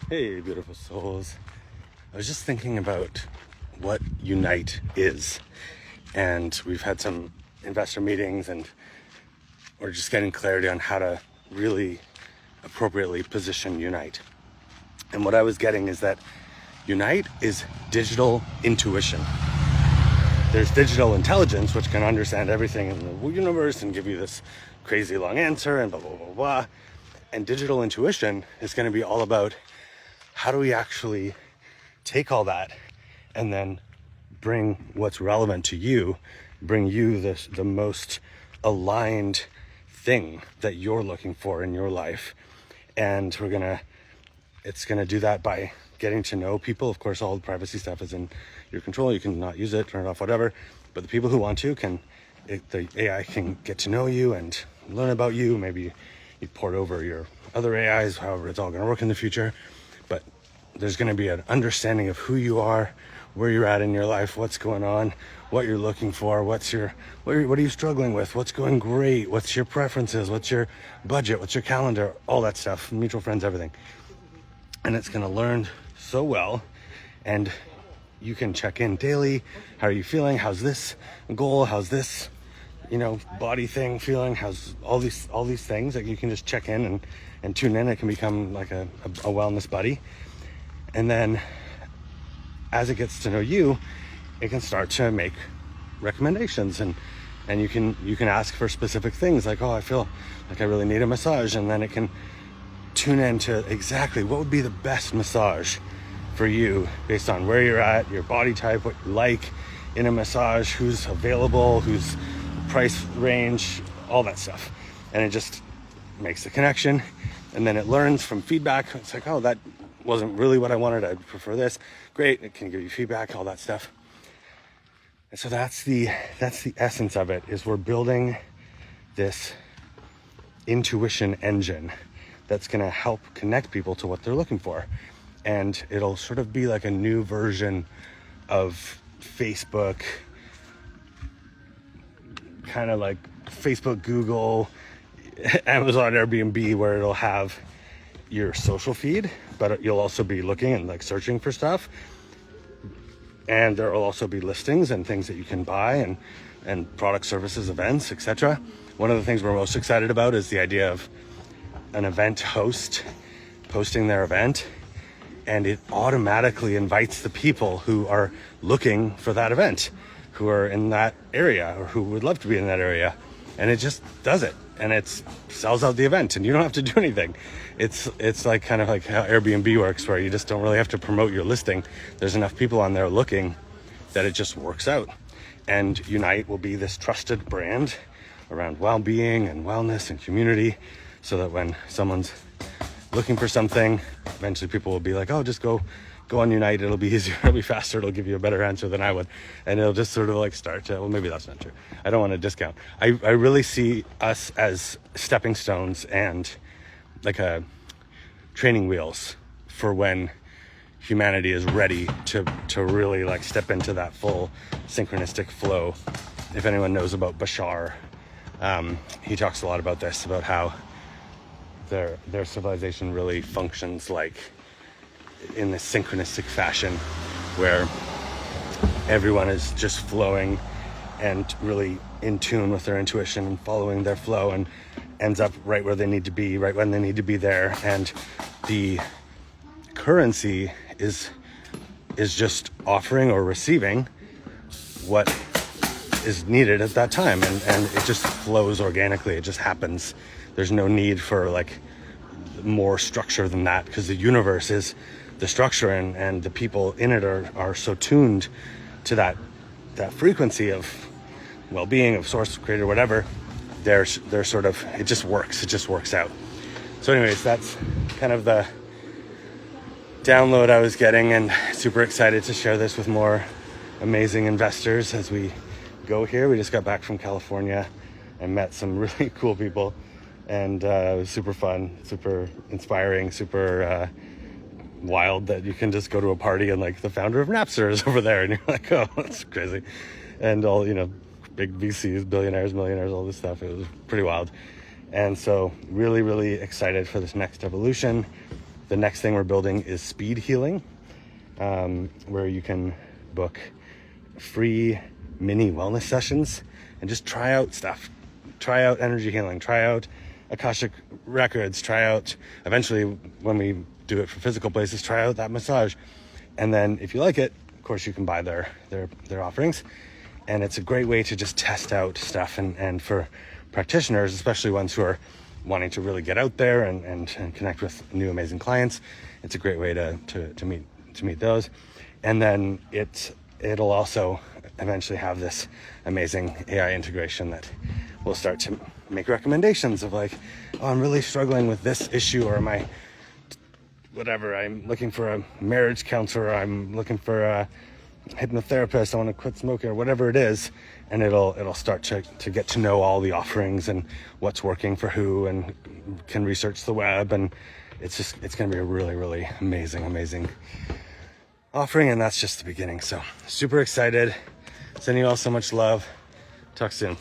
Hey, beautiful souls. I was just thinking about what Unite is. And we've had some investor meetings and we're just getting clarity on how to really appropriately position Unite. And what I was getting is that Unite is digital intuition. There's digital intelligence, which can understand everything in the universe and give you this crazy long answer and blah, blah, blah, blah. And digital intuition is going to be all about how do we actually take all that and then bring what's relevant to you, bring you the most aligned thing that you're looking for in your life. And it's gonna do that by getting to know people. Of course, all the privacy stuff is in your control. You can not use it, turn it off, whatever. But the people who want to the AI can get to know you and learn about you. Maybe you port over your other AIs, however it's all gonna work in the future. But there's going to be an understanding of who you are, where you're at in your life, what's going on, what you're looking for, what are you struggling with, what's going great, what's your preferences, what's your budget, what's your calendar, all that stuff, mutual friends, everything. And it's going to learn so well, and you can check in daily. How are you feeling? How's this goal? How's this, body thing feeling? How's all these things that you can just check in and tune in. It can become like a wellness buddy. And then as it gets to know you, it can start to make recommendations and you can ask for specific things like, oh, I feel like I really need a massage. And then it can tune into exactly what would be the best massage for you based on where you're at, your body type, what you like in a massage, who's available, who's price range, all that stuff. And it just makes the connection. And then it learns from feedback. It's like, oh, that wasn't really what I wanted. I prefer this. Great. It can give you feedback, all that stuff. And so that's the essence of it, is we're building this intuition engine that's going to help connect people to what they're looking for. And it'll sort of be like a new version of Facebook, kind of like Facebook, Google, Amazon, Airbnb, where it'll have your social feed, but you'll also be looking and like searching for stuff. And there will also be listings and things that you can buy and product, services, events, etc. One of the things we're most excited about is the idea of an event host posting their event, and it automatically invites the people who are looking for that event, who are in that area or who would love to be in that area. And it just does it. And it sells out the event and you don't have to do anything. It's like kind of like how Airbnb works, where you just don't really have to promote your listing. There's enough people on there looking that it just works out. And Unite will be this trusted brand around well-being and wellness and community, so that when someone's looking for something, eventually people will be like, oh, just go on Unite. It'll be easier, it'll be faster, it'll give you a better answer than I would. And it'll just sort of like start to, well, maybe that's not true. I don't want to discount. I really see us as stepping stones and like a training wheels for when humanity is ready to really like step into that full synchronistic flow. If anyone knows about Bashar, he talks a lot about this, about how their civilization really functions like in this synchronistic fashion, where everyone is just flowing and really in tune with their intuition and following their flow, and ends up right where they need to be, right when they need to be there. And the currency is just offering or receiving what is needed at that time, and it just flows organically. It just happens. There's no need for like more structure than that, because the universe is the structure, and the people in it are so tuned to that frequency of well-being, of source, creator, whatever. They're sort of, it just works out. So anyways, that's kind of the download I was getting, and super excited to share this with more amazing investors as we go here. We just got back from California and met some really cool people, and it was super fun, super inspiring, super wild that you can just go to a party and like the founder of Napster is over there, and you're like, oh, that's crazy. And all, big VCs, billionaires, millionaires, all this stuff. It was pretty wild. And so really, really excited for this next evolution. The next thing we're building is speed healing, where you can book free mini wellness sessions and just try out stuff. Try out energy healing, try out Akashic records, try out, eventually when we do it for physical places, try out that massage. And then if you like it, of course you can buy their offerings. And it's a great way to just test out stuff. And for practitioners, especially ones who are wanting to really get out there and connect with new amazing clients, it's a great way to meet those. And then it'll also eventually have this amazing AI integration that will start to make recommendations of like, oh, I'm really struggling with this issue, or am I whatever, I'm looking for a marriage counselor, or I'm looking for a hypnotherapist, I want to quit smoking, or whatever it is. And it'll start to get to know all the offerings and what's working for who, and can research the web. And it's going to be a really, really amazing offering. And that's just the beginning. So super excited. Sending you all so much love. Talk soon.